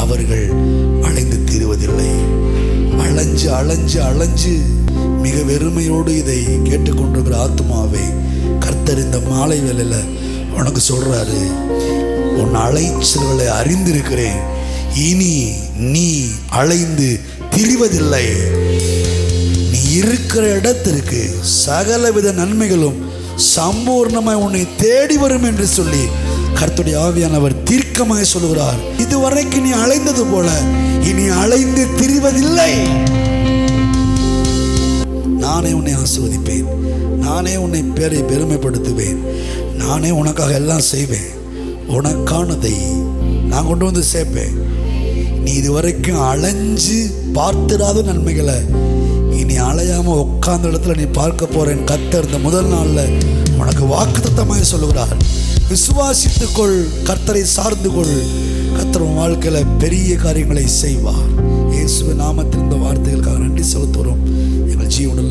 அவர்கள் அலைந்து தீருவதில்லை. அலைஞ்சு அலைஞ்சு அலைஞ்சு மிக வெறுமையோடு இதை கேட்டுக்கொண்டிருக்கிற ஆத்மாவே, கர்த்தர் இந்த மாலை வேளையில உனக்கு சொல்றாரு, உன் அலைச்சல்களை அறிந்திருக்கிறேன், இனி நீ அலைந்து திரிவதில்லை. நீ இருக்கிற இடத்திற்கு சகலவித நன்மைகளும் சம்பூர்ணமாய் உன்னை தேடி வரும் என்று சொல்லி கர்த்தருடைய ஆவியானவர் தீர்க்கமாய் சொல்கிறார். இதுவரைக்கும் நீ அலைந்தது போல இனி அலைந்து திரிவதில்லை. நானே உன்னை ஆசீர்வதிப்பேன், நானே உன்னை பேரை பெருமைப்படுத்துவேன், நானே உனக்காக எல்லாம் செய்வேன், உனக்கானதை நான் கொண்டு வந்து சேர்ப்பேன். நீ இதுவரைக்கும் அலைஞ்சு பார்த்திராத நன்மைகளை இனி அலையாம உட்கார்ந்த இடத்துல நீ பார்க்க போறேன். கர்த்தர் இந்த முதல் நாள்ல உனக்கு வாக்குத்தத்தமாய் சொல்லுகிறார். விசுவாசித்துக்கொள், கர்த்தரை சார்ந்து கொள், கர்த்தர் உன் வாழ்க்கையில பெரிய காரியங்களை செய்வார். இயேசுவின் நாமத்தில் இந்த வார்த்தைகளுக்காக நன்றி செலுத்துகிறோம். எங்கள் ஜீவனில்